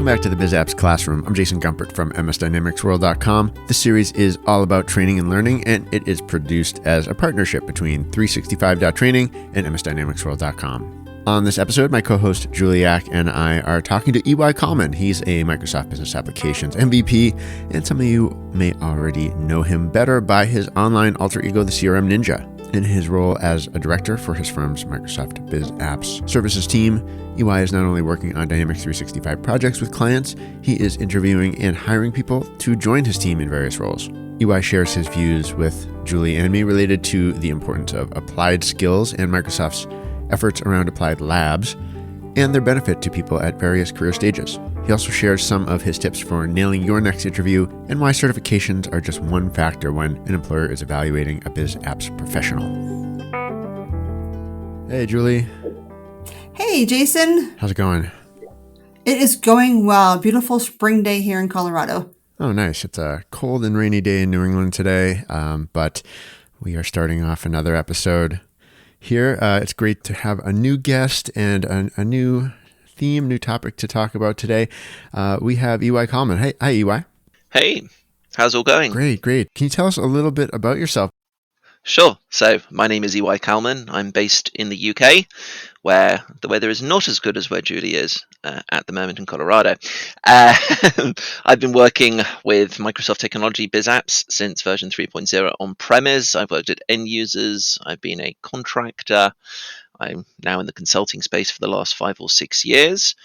back to the Biz Apps Classroom. I'm Jason Gumpert from MSDynamicsWorld.com. This series is all about training and learning, and it is produced as a partnership between 365.training and MSDynamicsWorld.com. On this episode, my co-host Juliak and I are talking to EY Kalman. He's a Microsoft Business Applications MVP, and some of you may already know him better by his online alter ego, the CRM Ninja. In his role as a director for his firm's Microsoft Biz Apps Services team, EY is not only working on Dynamics 365 projects with clients, he is interviewing and hiring people to join his team in various roles. EY shares his views with Julie and me related to the importance of applied skills and Microsoft's efforts around applied labs and their benefit to people at various career stages. He also shares some of his tips for nailing your next interview and why certifications are just one factor when an employer is evaluating a Biz Apps professional. Hey, Julie. Hey, Jason. How's it going? It is going well. Beautiful spring day here in Colorado. Oh, nice. It's a cold and rainy day in New England today, but we are starting off another episode here. It's great to have a new guest and a new theme, new topic to talk about today. We have EY Kalman. Hi, EY. Hey, how's it all going? Great. Can you tell us a little bit about yourself? Sure. So my name is EY Kalman. I'm based in the UK, where the weather is not as good as where Julie is at the moment in Colorado. I've been working with Microsoft Technology Biz Apps since version 3.0 on-premise. I've worked at end users. I've been a contractor. I'm now in the consulting space for the last 5 or 6 years.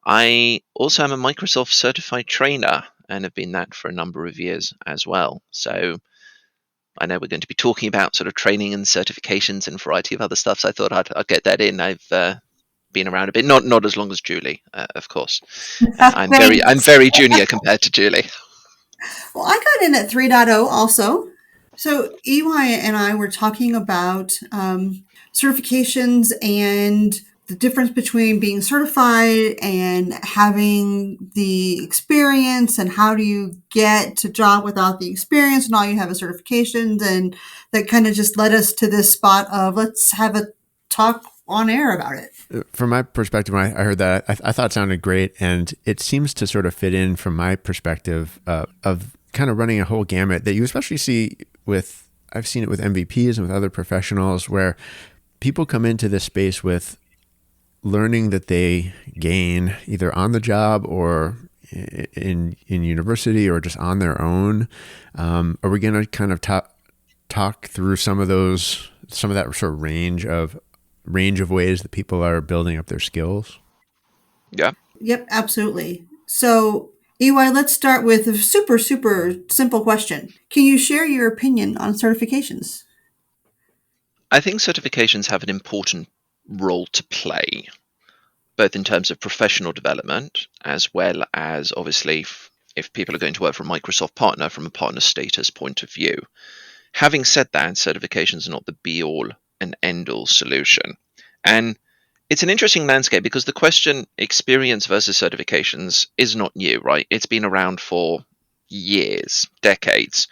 I also am a Microsoft certified trainer and have been that for a number of years as well. So I know we're going to be talking about sort of training and certifications and a variety of other stuff. So I thought I'd get that in. I've been around a bit, not as long as Julie, of course. I'm very junior compared to Julie. Well, I got in at 3.0 also. So EY and I were talking about certifications and the difference between being certified and having the experience, and how do you get to job without the experience and all you have is certifications. And that kind of just led us to this spot of let's have a talk on air about it. From my perspective, when I heard that, I thought it sounded great, and it seems to sort of fit in from my perspective of kind of running a whole gamut that you especially see with, I've seen it with MVPs and with other professionals, where people come into this space with learning that they gain either on the job or in university or just on their own. Are we going to kind of talk through some of that sort of range of ways that people are building up their skills? Yeah. Yep, absolutely. So EY, let's start with a super, super simple question. Can you share your opinion on certifications? I think certifications have an important role to play, both in terms of professional development, as well as obviously if people are going to work for a Microsoft partner from a partner status point of view. Having said that, certifications are not the be-all and end-all solution. And it's an interesting landscape because the question experience versus certifications is not new, right? It's been around for years, decades.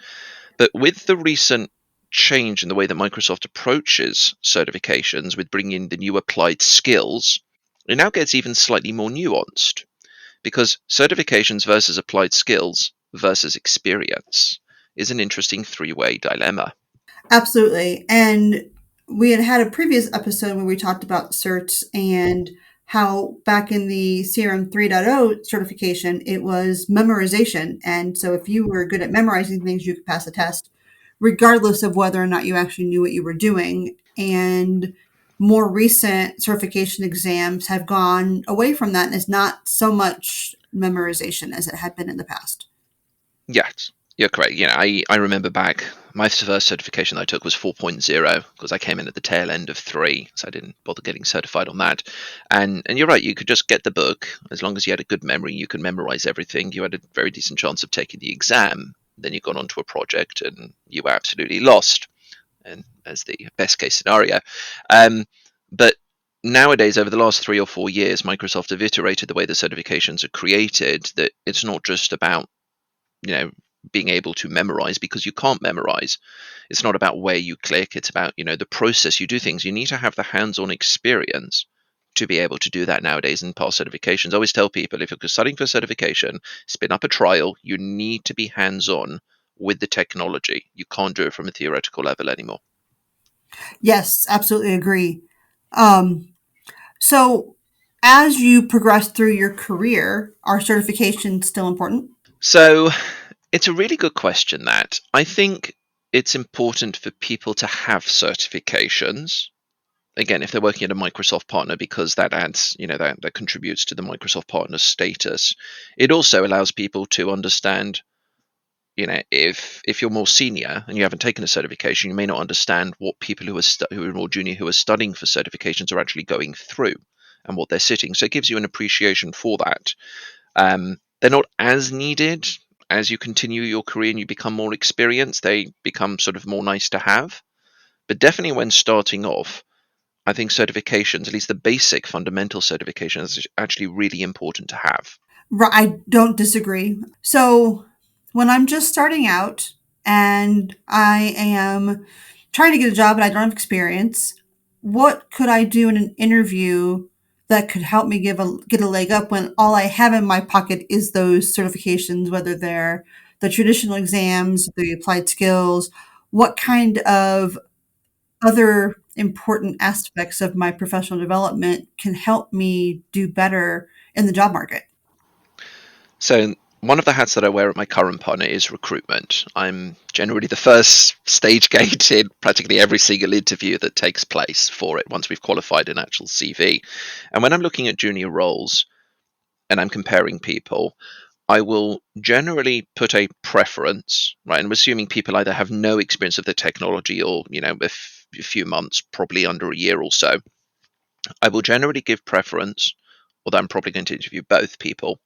But with the recent change in the way that Microsoft approaches certifications with bringing the new applied skills, it now gets even slightly more nuanced, because certifications versus applied skills versus experience is an interesting three-way dilemma. Absolutely. And we had a previous episode where we talked about certs and how back in the CRM 3.0 certification, it was memorization. And so if you were good at memorizing things, you could pass the test, regardless of whether or not you actually knew what you were doing. And more recent certification exams have gone away from that, and it's not so much memorization as it had been in the past. Yes, you're correct. I remember back, my first certification I took was 4.0 because I came in at the tail end of 3, so I didn't bother getting certified on that. And you're right, you could just get the book. As long as you had a good memory, you could memorize everything. You had a very decent chance of taking the exam. Then you got onto a project and you were absolutely lost, and as the best case scenario. But nowadays, over the last 3 or 4 years, Microsoft have iterated the way the certifications are created, that it's not just about, being able to memorize, because you can't memorize. It's not about where you click. It's about, the process you do things. You need to have the hands-on experience to be able to do that nowadays and pass certifications. I always tell people, if you're studying for certification, spin up a trial. You need to be hands-on with the technology. You can't do it from a theoretical level anymore. Yes, absolutely agree. So as you progress through your career, are certifications still important? So it's a really good question, that. I think it's important for people to have certifications. Again, if they're working at a Microsoft partner, because that adds, that contributes to the Microsoft partner status. It also allows people to understand, if you're more senior and you haven't taken a certification, you may not understand what people who are more junior, who are studying for certifications, are actually going through and what they're sitting. So it gives you an appreciation for that. They're not as needed as you continue your career and you become more experienced. They become sort of more nice to have. But definitely when starting off, I think certifications, at least the basic fundamental certifications, is actually really important to have. I don't disagree. So when I'm just starting out and I am trying to get a job and I don't have experience, what could I do in an interview that could help me get a leg up when all I have in my pocket is those certifications, whether they're the traditional exams, the applied skills? What kind of other important aspects of my professional development can help me do better in the job market? So one of the hats that I wear at my current partner is recruitment. I'm generally the first stage gate in practically every single interview that takes place for it, once we've qualified an actual CV. And when I'm looking at junior roles and I'm comparing people, I will generally put a preference, right? And I'm assuming people either have no experience of the technology or, a few months, probably under a year or so. I will generally give preference, although I'm probably going to interview both people,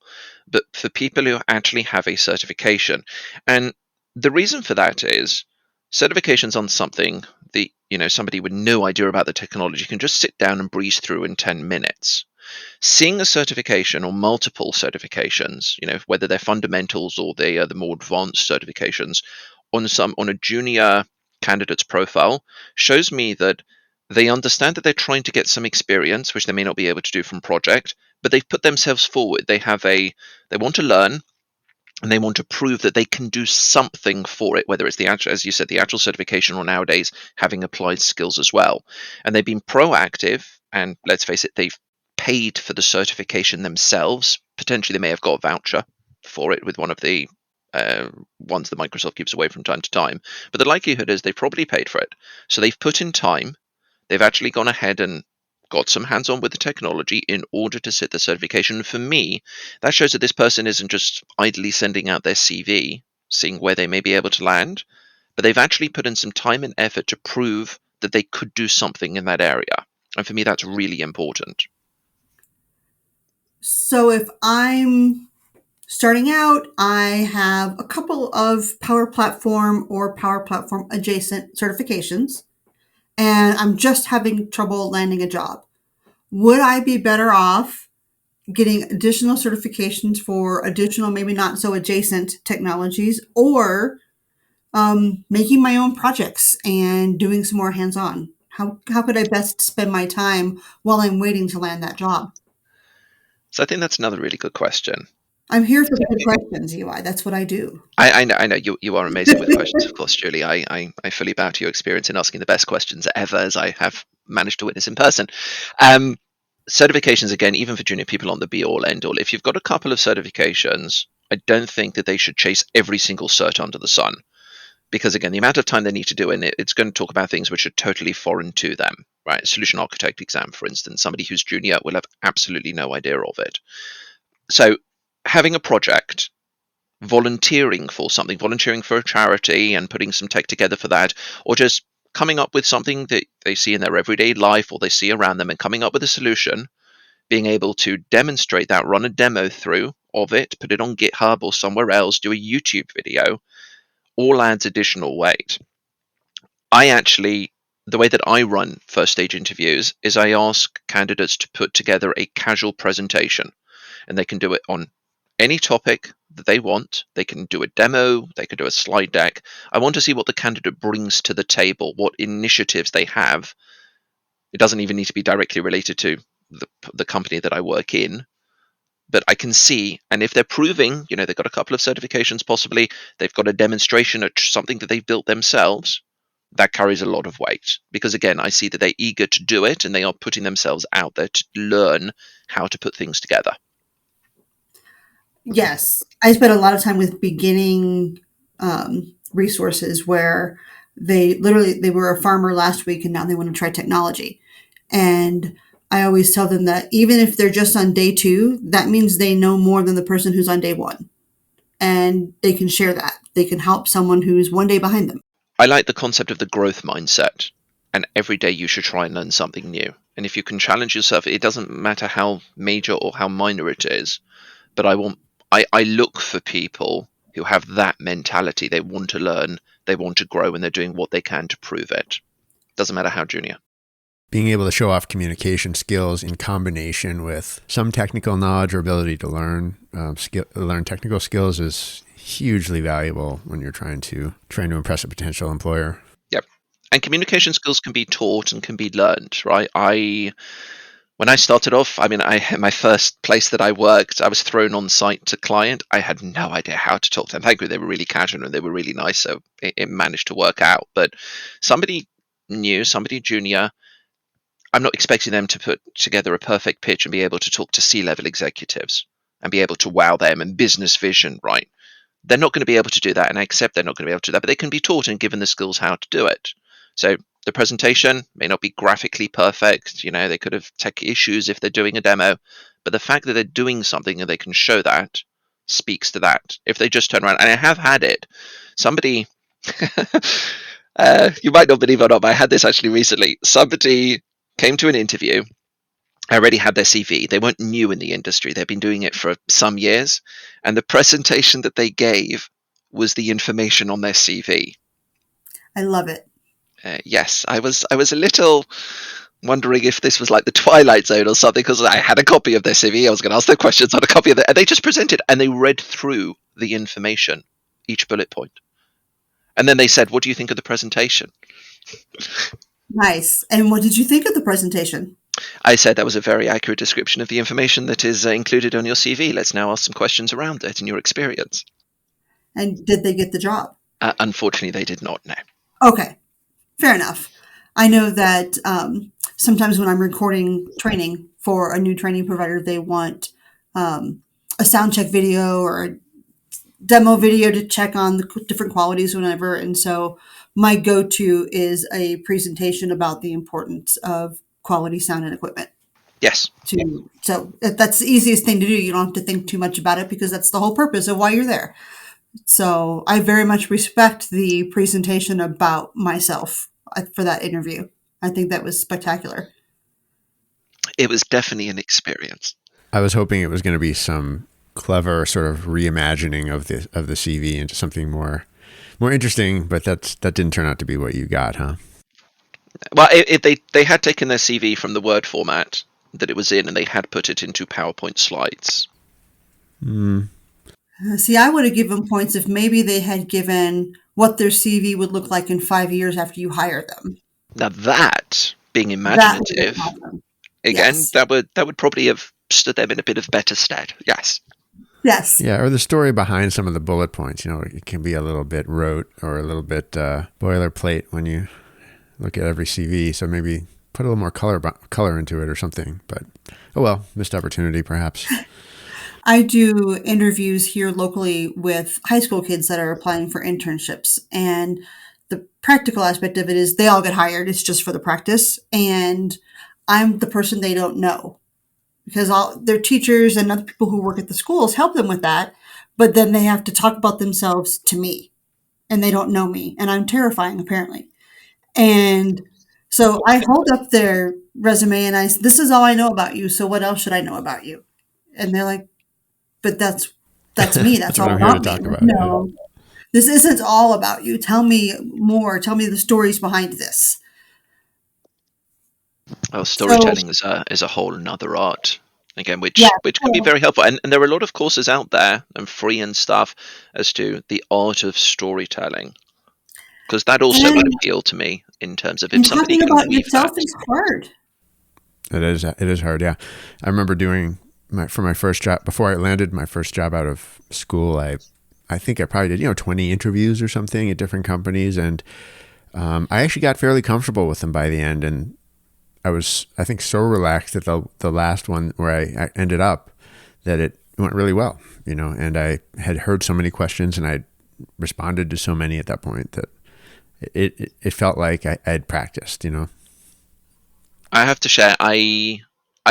but for people who actually have a certification. And the reason for that is certifications on something that, somebody with no idea about the technology can just sit down and breeze through in 10 minutes. Seeing a certification or multiple certifications, whether they're fundamentals or they are the more advanced certifications, on a junior candidate's profile, shows me that they understand that they're trying to get some experience, which they may not be able to do from project, but they've put themselves forward. They want to learn, and they want to prove that they can do something for it, whether it's the actual, as you said, the actual certification, or nowadays having applied skills as well. And they've been proactive, and let's face it, they've paid for the certification themselves. Potentially, they may have got a voucher for it with one of the ones that Microsoft gives away from time to time. But the likelihood is they've probably paid for it. So they've put in time. They've actually gone ahead and got some hands-on with the technology in order to sit the certification. For me, that shows that this person isn't just idly sending out their CV, seeing where they may be able to land, but they've actually put in some time and effort to prove that they could do something in that area. And for me, that's really important. So if I'm starting out, I have a couple of Power Platform or Power Platform adjacent certifications, and I'm just having trouble landing a job. Would I be better off getting additional certifications for additional, maybe not so adjacent technologies, or making my own projects and doing some more hands-on? How could I best spend my time while I'm waiting to land that job? So I think that's another really good question. I'm here for the good questions, EY. That's what I do. I know you are amazing with questions, of course, Julie. I fully bow to your experience in asking the best questions ever, as I have managed to witness in person. Certifications, again, even for junior people, on the be all end all. If you've got a couple of certifications, I don't think that they should chase every single cert under the sun, because again, the amount of time they need to do in it's going to talk about things which are totally foreign to them, right? Solution architect exam, for instance, somebody who's junior will have absolutely no idea of it. So having a project, volunteering for something, volunteering for a charity and putting some tech together for that, or just coming up with something that they see in their everyday life or they see around them and coming up with a solution, being able to demonstrate that, run a demo through of it, put it on GitHub or somewhere else, do a YouTube video, all adds additional weight. The way that I run first stage interviews is I ask candidates to put together a casual presentation, and they can do it on any topic that they want. They can do a demo, they can do a slide deck. I want to see what the candidate brings to the table, what initiatives they have. It doesn't even need to be directly related to the company that I work in, but I can see, and if they're proving, they've got a couple of certifications, possibly they've got a demonstration of something that they've built themselves, that carries a lot of weight, because again, I see that they're eager to do it and they are putting themselves out there to learn how to put things together. Yes, I spent a lot of time with beginning resources where they were a farmer last week and now they want to try technology. And I always tell them that even if they're just on day 2, that means they know more than the person who's on day 1. And they can share that. They can help someone who's one day behind them. I like the concept of the growth mindset, and every day you should try and learn something new. And if you can challenge yourself, it doesn't matter how major or how minor it is, but I look for people who have that mentality. They want to learn, they want to grow, and they're doing what they can to prove it. Doesn't matter how junior. Being able to show off communication skills in combination with some technical knowledge or ability to learn technical skills is hugely valuable when you're trying to impress a potential employer. Yep. And communication skills can be taught and can be learned, right? When I started off, my first place that I worked, I was thrown on site to client. I had no idea how to talk to them. Thankfully, they were really casual and they were really nice, so it managed to work out. But somebody new, somebody junior, I'm not expecting them to put together a perfect pitch and be able to talk to C-level executives and be able to wow them and business vision, right? They're not going to be able to do that, and I accept they're not going to be able to do that, but they can be taught and given the skills how to do it. So the presentation may not be graphically perfect. They could have tech issues if they're doing a demo, but the fact that they're doing something and they can show that speaks to that. If they just turn around, and I have had it, somebody, you might not believe it or not, but I had this actually recently. Somebody came to an interview. I already had their CV. They weren't new in the industry. They've been doing it for some years. And the presentation that they gave was the information on their CV. I love it. Yes, I was a little wondering if this was like the Twilight Zone or something, because I had a copy of their CV. I was going to ask them questions on a copy of it. And they just presented and they read through the information, each bullet point. And then they said, "What do you think of the presentation?" Nice. And what did you think of the presentation? I said that was a very accurate description of the information that is included on your CV. Let's now ask some questions around it and your experience. And did they get the job? Unfortunately, they did not, no. Okay, fair enough. I know that sometimes when I'm recording training for a new training provider, they want a sound check video or a demo video to check on the different qualities, whatever. And so my go-to is a presentation about the importance of quality sound and equipment. Yes. So that's the easiest thing to do. You don't have to think too much about it because that's the whole purpose of why you're there. So I very much respect the presentation about myself for that interview. I think that was spectacular. It was definitely an experience. I was hoping it was going to be some clever sort of reimagining of the CV into something more interesting, but that didn't turn out to be what you got, huh? Well, they had taken their CV from the Word format that it was in, and they had put it into PowerPoint slides. See, I would have given points if maybe they had given what their CV would look like in 5 years after you hired them. Now that, being imaginative, awesome. again, Yes. that would probably have stood them in a bit of better stead. Yes. Yes. Yeah, or the story behind some of the bullet points. It can be a little bit rote or a little bit boilerplate when you look at every CV. So maybe put a little more color into it or something. But oh well, missed opportunity perhaps. I do interviews here locally with high school kids that are applying for internships. And the practical aspect of it is they all get hired. It's just for the practice. And I'm the person they don't know because all their teachers and other people who work at the schools help them with that. But then they have to talk about themselves to me and they don't know me. And I'm terrifying, apparently. And so I hold up their resume and I say, "This is all I know about you. So what else should I know about you?" And they're like, "But that's me. That's all what I'm here about to me." talk about. No, this isn't all about you. Tell me more. Tell me the stories behind this. Well, storytelling is a whole another art, again, which Yeah. can be very helpful. And there are a lot of courses out there and free and stuff as to the art of storytelling, because that also would And, appeal to me in terms of if and somebody talking can about weave yourself that. is hard. It is. It is hard. Yeah, I remember doing for my first job before I landed my first job out of school. I think I probably did 20 interviews or something at different companies, and I actually got fairly comfortable with them by the end. And I think so relaxed at the last one where I ended up that it went really well. And I had heard so many questions and I responded to so many at that point that it felt like I had practiced. I have to share. I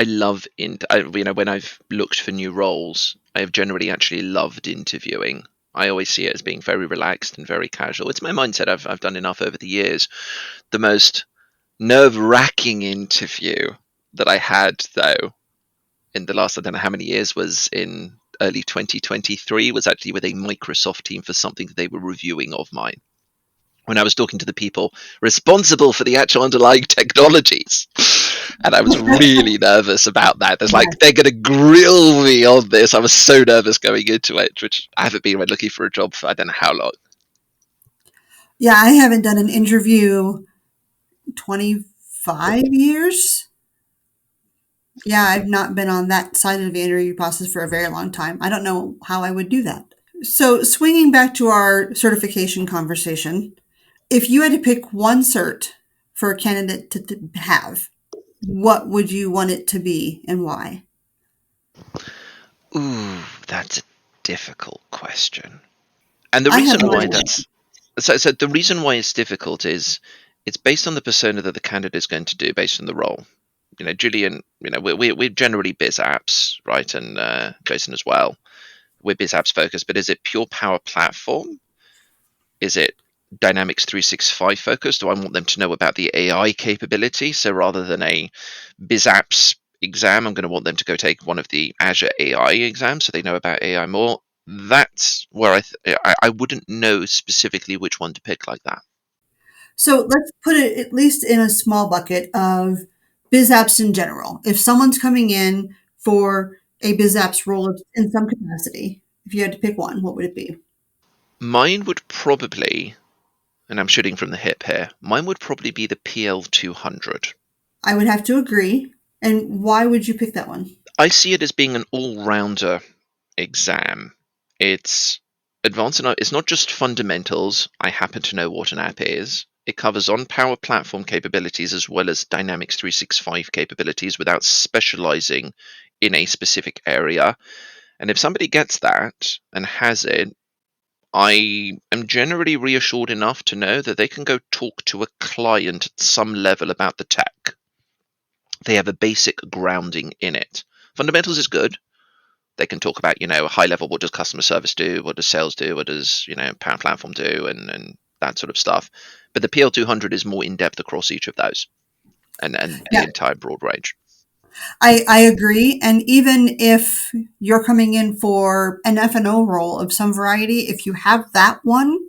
love when I've looked for new roles, I have generally actually loved interviewing. I always see it as being very relaxed and very casual. It's my mindset. I've done enough over the years. The most nerve-wracking interview that I had, though, in the last, I don't know how many years, was in early 2023, was actually with a Microsoft team for something that they were reviewing of mine. When I was talking to the people responsible for the actual underlying technologies. And I was really nervous about that. There's like, they're going to grill me on this. I was so nervous going into it, which I haven't been looking for a job for I don't know how long. Yeah, I haven't done an interview 25 years. Yeah, I've not been on that side of the interview process for a very long time. I don't know how I would do that. So, swinging back to our certification conversation, if you had to pick one cert for a candidate to have, what would you want it to be and why? Ooh, that's a difficult question. And the I have reason why mine. so the reason why it's difficult is it's based on the persona that the candidate is going to do based on the role. Julian, we're generally Biz Apps, right? And Jason as well. We're Biz Apps focused, but is it pure Power Platform? Is it Dynamics 365 focused? Do I want them to know about the AI capability? So rather than a Biz Apps exam, I'm going to want them to go take one of the Azure AI exams so they know about AI more. That's where I wouldn't know specifically which one to pick like that. So let's put it at least in a small bucket of biz apps in general. If someone's coming in for a biz apps role in some capacity, if you had to pick one, what would it be? Mine would probably, and I'm shooting from the hip here, mine would probably be the PL200. I would have to agree. And why would you pick that one? I see it as being an all-rounder exam. It's advanced enough. It's not just fundamentals. I happen to know what an app is. It covers on Power Platform capabilities as well as Dynamics 365 capabilities without specializing in a specific area. And if somebody gets that and has it, I am generally reassured enough to know that they can go talk to a client at some level about the tech. They have a basic grounding in it. Fundamentals is good. They can talk about, high level, what does customer service do? What does sales do? What does, Power Platform do? And that sort of stuff. But the PL200 is more in depth across each of those and the Yeah, entire broad range. I agree. And even if you're coming in for an F&O role of some variety, if you have that one,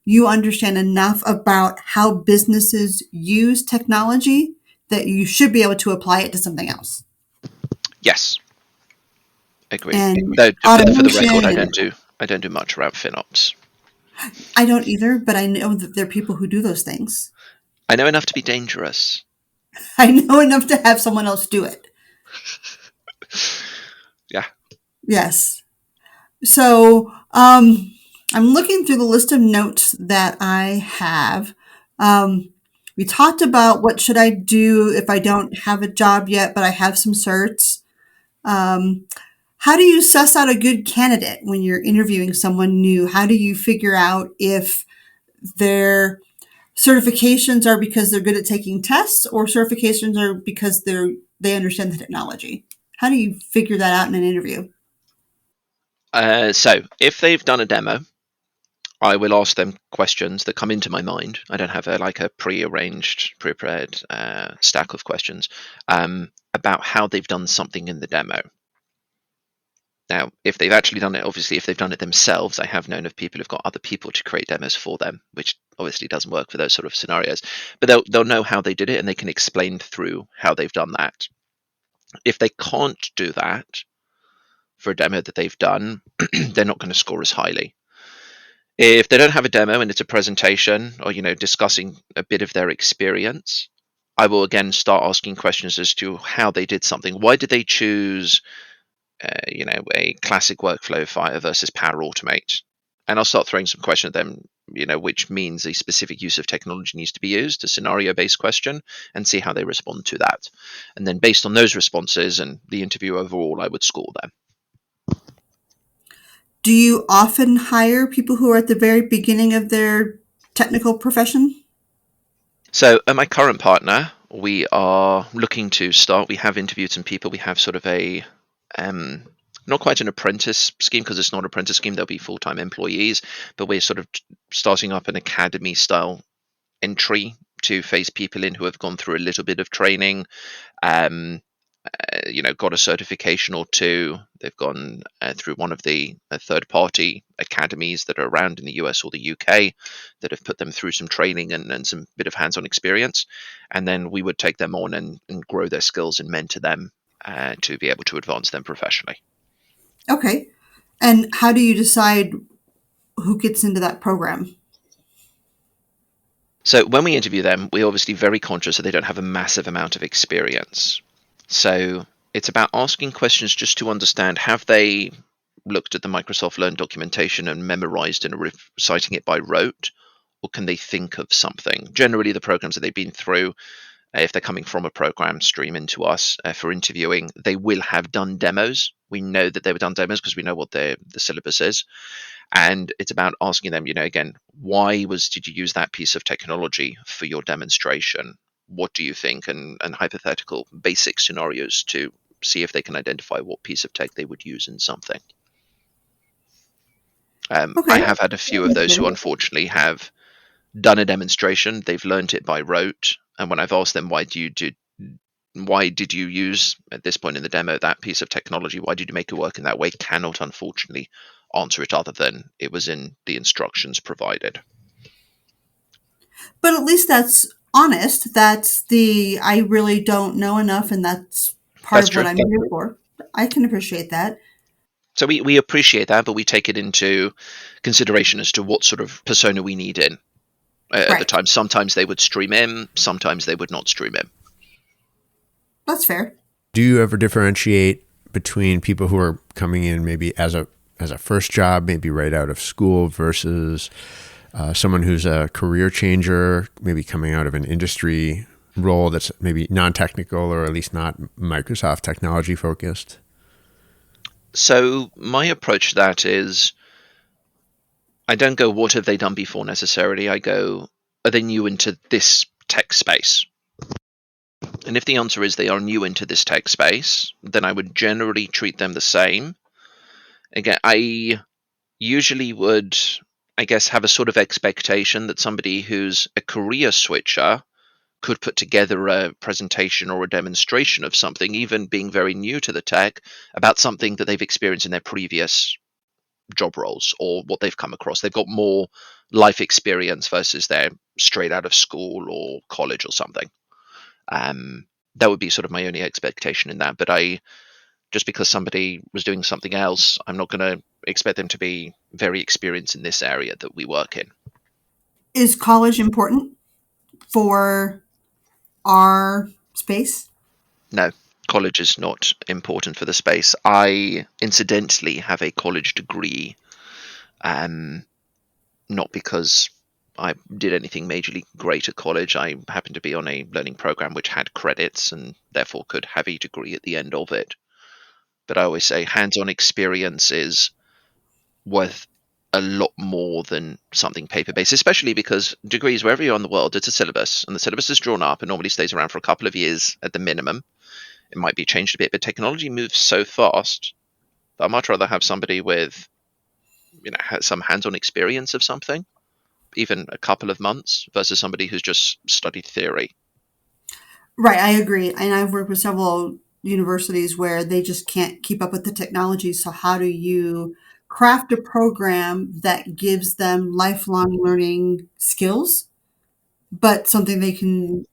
you understand enough about how businesses use technology that you should be able to apply it to something else. Yes, agreed. And Though for the record, automation, I don't do much around FinOps. I don't either, but I know that there are people who do those things. I know enough to be dangerous. I know enough to have someone else do it. Yeah. Yes. So I'm looking through the list of notes that I have. We talked about what should I do if I don't have a job yet, but I have some certs. How do you suss out a good candidate when you're interviewing someone new? How do you figure out if their certifications are because they're good at taking tests or certifications are because they understand the technology? How do you figure that out in an interview? So if they've done a demo, I will ask them questions that come into my mind. I don't have a pre-arranged, prepared stack of questions about how they've done something in the demo. Now, if they've actually done it, obviously, if they've done it themselves, I have known of people who've got other people to create demos for them, which obviously doesn't work for those sort of scenarios. But they'll know how they did it and they can explain through how they've done that. If they can't do that for a demo that they've done, they're not going to score as highly. If they don't have a demo and it's a presentation or discussing a bit of their experience, I will again start asking questions as to how they did something. Why did they choose, a classic workflow fire versus Power Automate? And I'll start throwing some questions at them, which means a specific use of technology needs to be used, a scenario-based question, and see how they respond to that. And then based on those responses and the interview overall, I would score them. Do you often hire people who are at the very beginning of their technical profession? So at my current partner, we are looking to start. We have interviewed some people. We have sort of a not quite an apprentice scheme, because it's not an apprentice scheme. They'll be full-time employees, but we're sort of starting up an academy style entry to phase people in who have gone through a little bit of training, got a certification or two. They've gone through one of the third-party academies that are around in the US or the UK that have put them through some training and some bit of hands-on experience. And then we would take them on and grow their skills and mentor them to be able to advance them professionally. Okay. And how do you decide who gets into that program? So when we interview them, we're obviously very conscious that they don't have a massive amount of experience. So it's about asking questions just to understand, have they looked at the Microsoft Learn documentation and memorized and reciting it by rote, or can they think of something? Generally, the programs that they've been through, if they're coming from a program stream into us for interviewing, they will have done demos. We know that they've done demos because we know what the syllabus is. And it's about asking them, again, why did you use that piece of technology for your demonstration? What do you think? And hypothetical basic scenarios to see if they can identify what piece of tech they would use in something. Okay. I have had a few of those who unfortunately have done a demonstration. They've learned it by rote. And when I've asked them, why did you use at this point in the demo that piece of technology? Why did you make it work in that way? Cannot unfortunately answer it other than it was in the instructions provided. But at least that's honest. That's the I really don't know enough, and that's part That's of what true. I'm here for. I can appreciate that. So we appreciate that, but we take it into consideration as to what sort of persona we need in at the time. Sometimes they would stream in, sometimes they would not stream in. That's fair. Do you ever differentiate between people who are coming in maybe as a first job, maybe right out of school, versus someone who's a career changer, maybe coming out of an industry role that's maybe non-technical or at least not Microsoft technology focused? So my approach to that is, I don't go, what have they done before necessarily? I go, are they new into this tech space? And if the answer is they are new into this tech space, then I would generally treat them the same. Again, I usually would, I guess, have a sort of expectation that somebody who's a career switcher could put together a presentation or a demonstration of something, even being very new to the tech, about something that they've experienced in their previous job roles or what they've come across. They've got more life experience versus they're straight out of school or college or something. That would be sort of my only expectation in that. But just because somebody was doing something else, I'm not going to expect them to be very experienced in this area that we work in. Is college important for our space? No, college is not important for the space. I incidentally have a college degree, not because I did anything majorly great at college. I happened to be on a learning program which had credits and therefore could have a degree at the end of it. But I always say hands-on experience is worth a lot more than something paper-based, especially because degrees, wherever you are in the world, it's a syllabus, and the syllabus is drawn up and normally stays around for a couple of years at the minimum. It might be changed a bit, but technology moves so fast that I'd much rather have somebody with, some hands-on experience of something, even a couple of months, versus somebody who's just studied theory. Right, I agree. And I've worked with several universities where they just can't keep up with the technology. So how do you craft a program that gives them lifelong learning skills, but something they can,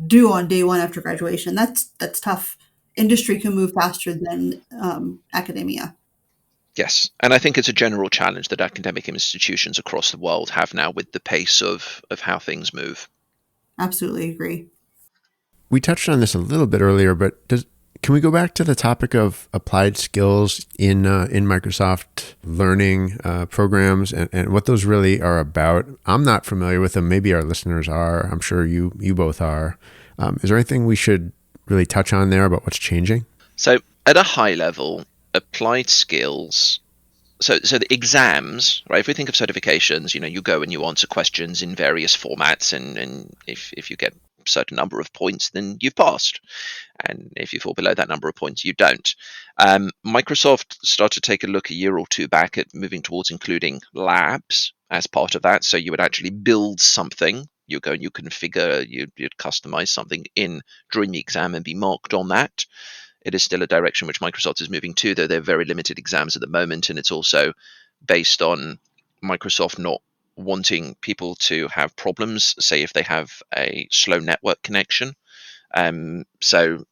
do on day one after graduation? That's tough. Industry can move faster than academia. Yes, and I think it's a general challenge that academic institutions across the world have now with the pace of how things move. Absolutely agree. we touched on this a little bit earlier, but can we go back to the topic of applied skills in Microsoft learning programs and what those really are about? I'm not familiar with them. Maybe our listeners are. I'm sure you both are. Is there anything we should really touch on there about what's changing? So at a high level, applied skills. So the exams, right? If we think of certifications, you go and you answer questions in various formats, and if you get a certain number of points, then you've passed. And if you fall below that number of points, you don't. Microsoft started to take a look a year or two back at moving towards including labs as part of that. So you would actually build something. You go and you configure, you'd customize something in during the exam and be marked on that. It is still a direction which Microsoft is moving to, though they're very limited exams at the moment, and it's also based on Microsoft not wanting people to have problems, say if they have a slow network connection. So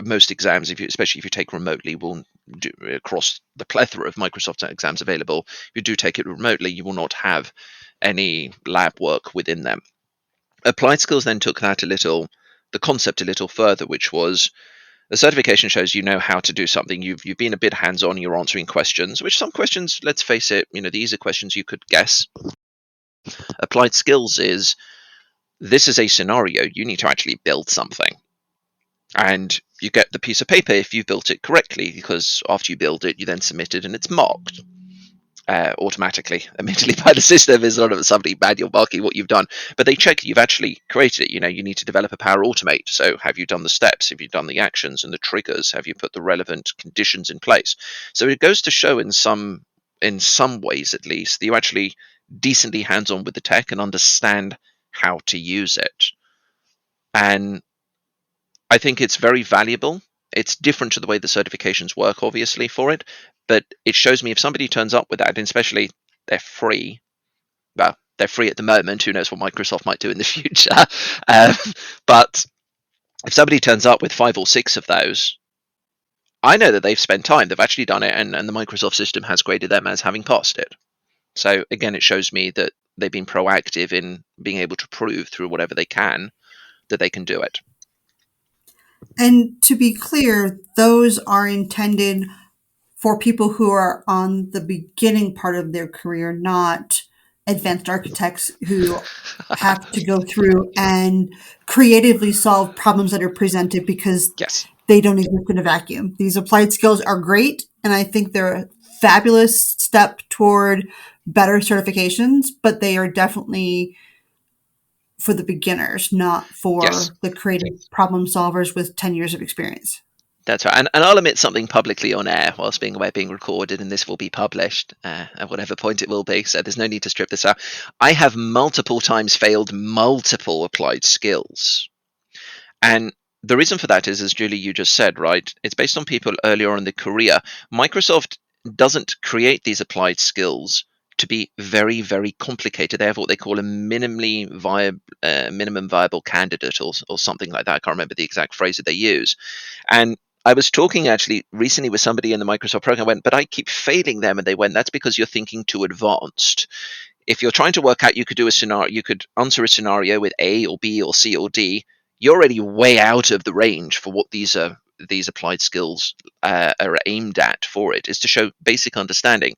most exams, especially if you take remotely, will do, across the plethora of Microsoft exams available, if you do take it remotely, you will not have any lab work within them. Applied Skills then took the concept a little further, which was the certification shows you know how to do something. You've been a bit hands-on. You're answering questions, which some questions, let's face it, these are questions you could guess. Applied Skills is this is a scenario. You need to actually build something, and you get the piece of paper if you built it correctly, because after you build it, you then submit it and it's marked automatically, admittedly, by the system. Is not somebody manual marking what you've done, but they check you've actually created it. You need to develop a Power Automate. So have you done the steps? Have you done the actions and the triggers? Have you put the relevant conditions in place? So it goes to show in some ways, at least, that you're actually decently hands-on with the tech and understand how to use it. And I think it's very valuable. It's different to the way the certifications work, obviously, for it, but it shows me if somebody turns up with that, and especially they're free. Well, they're free at the moment. Who knows what Microsoft might do in the future? But if somebody turns up with 5 or 6 of those, I know that they've spent time. They've actually done it, and the Microsoft system has graded them as having passed it. So again, it shows me that they've been proactive in being able to prove through whatever they can that they can do it. And to be clear, those are intended for people who are on the beginning part of their career, not advanced architects who have to go through and creatively solve problems that are presented because Yes. they don't exist in a vacuum. These applied skills are great, and I think they're a fabulous step toward better certifications, but they are definitely for the beginners, not for Yes. the creative problem solvers with 10 years of experience. That's right. And I'll admit something publicly on air whilst being recorded, and this will be published at whatever point it will be. So there's no need to strip this out. I have multiple times failed multiple applied skills. And the reason for that is, as Julie, you just said, right? It's based on people earlier on in the career. Microsoft doesn't create these applied skills to be very, very complicated. They have what they call a minimum viable candidate or something like that. I can't remember the exact phrase that they use. And I was talking actually recently with somebody in the Microsoft program. I went, but I keep failing them. And they went, that's because you're thinking too advanced. If you're trying to work out, you could do a scenario, you could answer a scenario with A or B or C or D. You're already way out of the range for what these applied skills are aimed at. For it is to show basic understanding,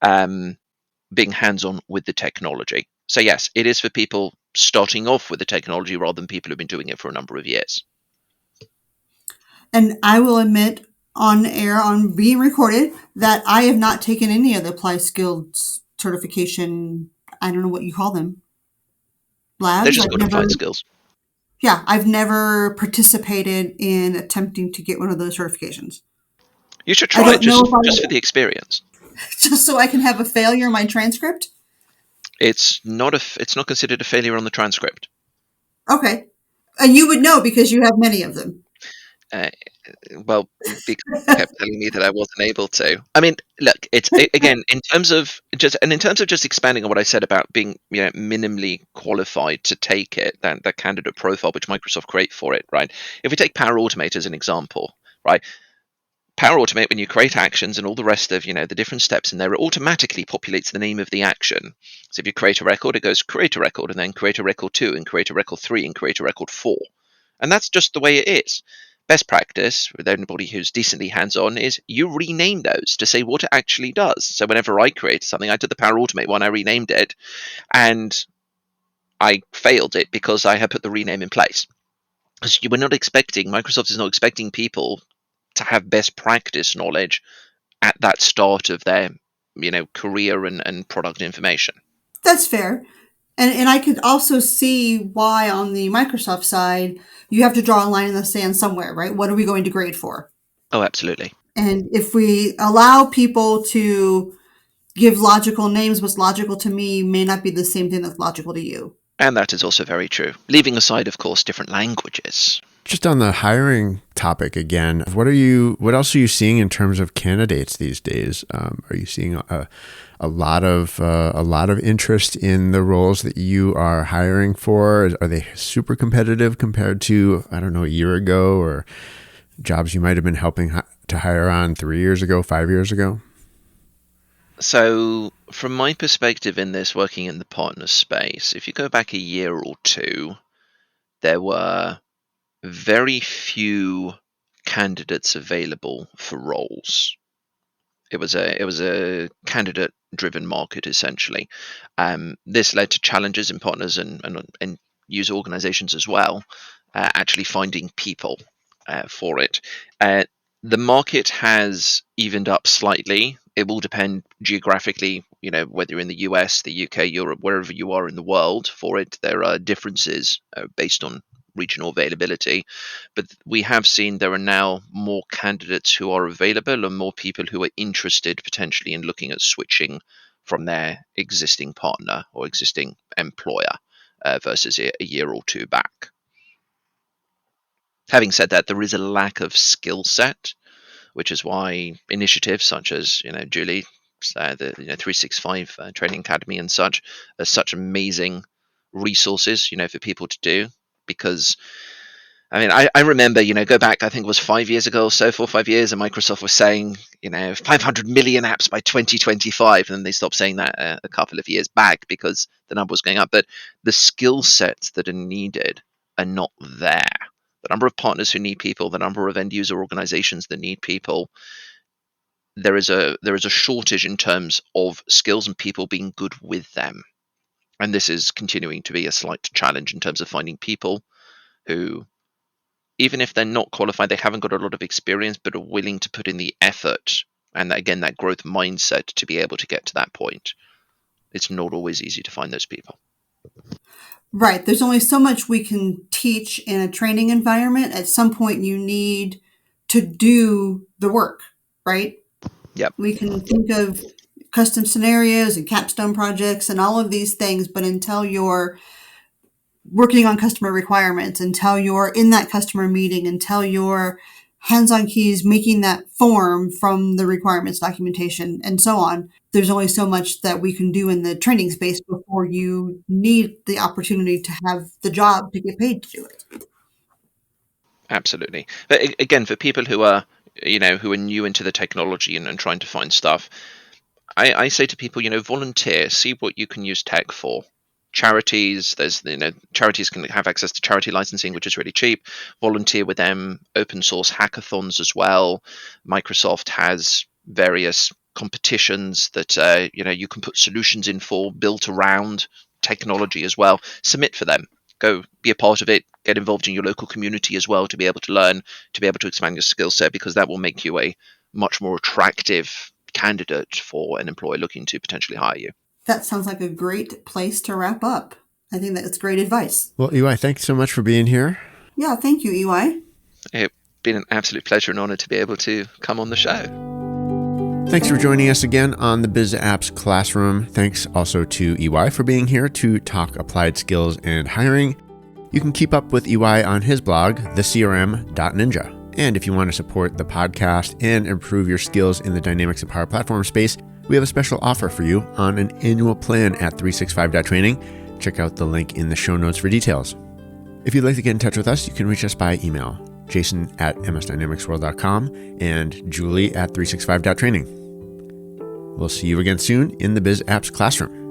being hands-on with the technology. So yes, it is for people starting off with the technology rather than people who've been doing it for a number of years. And I will admit on air, on being recorded, that I have not taken any of the applied skills certification. I don't know what you call them. Labs. They're just called applied skills. Yeah, I've never participated in attempting to get one of those certifications. You should try it just for the experience. Just so I can have a failure in my transcript? It's not considered a failure on the transcript. Okay. And you would know because you have many of them. Well, because you kept telling me that I wasn't able to. I mean, look, it's again in terms of just expanding on what I said about being minimally qualified to take it, that candidate profile which Microsoft create for it, right? If we take Power Automate as an example, right? Power Automate, when you create actions and all the rest of the different steps in there, it automatically populates the name of the action. So if you create a record, it goes create a record, and then create a record 2, and create a record 3, and create a record 4. And that's just the way it is. Best practice with anybody who's decently hands-on is you rename those to say what it actually does. So whenever I created something, I did the Power Automate one, I renamed it, and I failed it because I had put the rename in place. Because Microsoft is not expecting people to have best practice knowledge at that start of their career and product information. That's fair. And I could also see why on the Microsoft side, you have to draw a line in the sand somewhere, right? What are we going to grade for? Oh, absolutely. And if we allow people to give logical names, what's logical to me may not be the same thing that's logical to you. And that is also very true. Leaving aside, of course, different languages. Just on the hiring topic again, what else are you seeing in terms of candidates these days? Are you seeing a lot of interest in the roles that you are hiring for? Are they super competitive compared to, I don't know, a year ago, or jobs you might have been helping to hire on 3 years ago, 5 years ago? So from my perspective in this, working in the partner space, if you go back a year or two, there were very few candidates available for roles. It was a candidate driven market essentially. This led to challenges in partners and user organizations as well, actually finding people for it. The market has evened up slightly. It will depend geographically, whether you're in the US, the UK, Europe, wherever you are in the world for it. There are differences based on regional availability, but we have seen there are now more candidates who are available and more people who are interested potentially in looking at switching from their existing partner or existing employer versus a year or two back. Having said that, there is a lack of skill set, which is why initiatives such as Julie, the 365 Training Academy and such are such amazing resources for people to do. Because I remember, go back, I think it was 5 years ago or so, 4 or 5 years, and Microsoft was saying, 500 million apps by 2025. And then they stopped saying that a couple of years back because the number was going up. But the skill sets that are needed are not there. The number of partners who need people, the number of end user organizations that need people, there is a shortage in terms of skills and people being good with them. And this is continuing to be a slight challenge in terms of finding people who, even if they're not qualified, they haven't got a lot of experience, but are willing to put in the effort and, again, that growth mindset to be able to get to that point. It's not always easy to find those people. Right. There's only so much we can teach in a training environment. At some point, you need to do the work, right? Yep. We can think of custom scenarios and capstone projects and all of these things, but until you're working on customer requirements, until you're in that customer meeting, until you're hands-on keys making that form from the requirements documentation and so on, there's only so much that we can do in the training space before you need the opportunity to have the job to get paid to do it. Absolutely. But again, for people who are new into the technology and trying to find stuff, I say to people, volunteer, see what you can use tech for. Charities, charities can have access to charity licensing, which is really cheap. Volunteer with them. Open source hackathons as well. Microsoft has various competitions that you can put solutions in for, built around technology as well. Submit for them. Go be a part of it. Get involved in your local community as well to be able to learn, to be able to expand your skill set, because that will make you a much more attractive candidate for an employer looking to potentially hire you. That sounds like a great place to wrap up. I think that's great advice. Well, EY, thanks so much for being here. Yeah, thank you, EY. It's been an absolute pleasure and honor to be able to come on the show. Thanks for joining us again on the Biz Apps Classroom. Thanks also to EY for being here to talk applied skills and hiring. You can keep up with EY on his blog, thecrm.ninja. And if you want to support the podcast and improve your skills in the Dynamics and Power Platform space, we have a special offer for you on an annual plan at 365.training. Check out the link in the show notes for details. If you'd like to get in touch with us, you can reach us by email, jason@msdynamicsworld.com and julie@365.training. We'll see you again soon in the Biz Apps Classroom.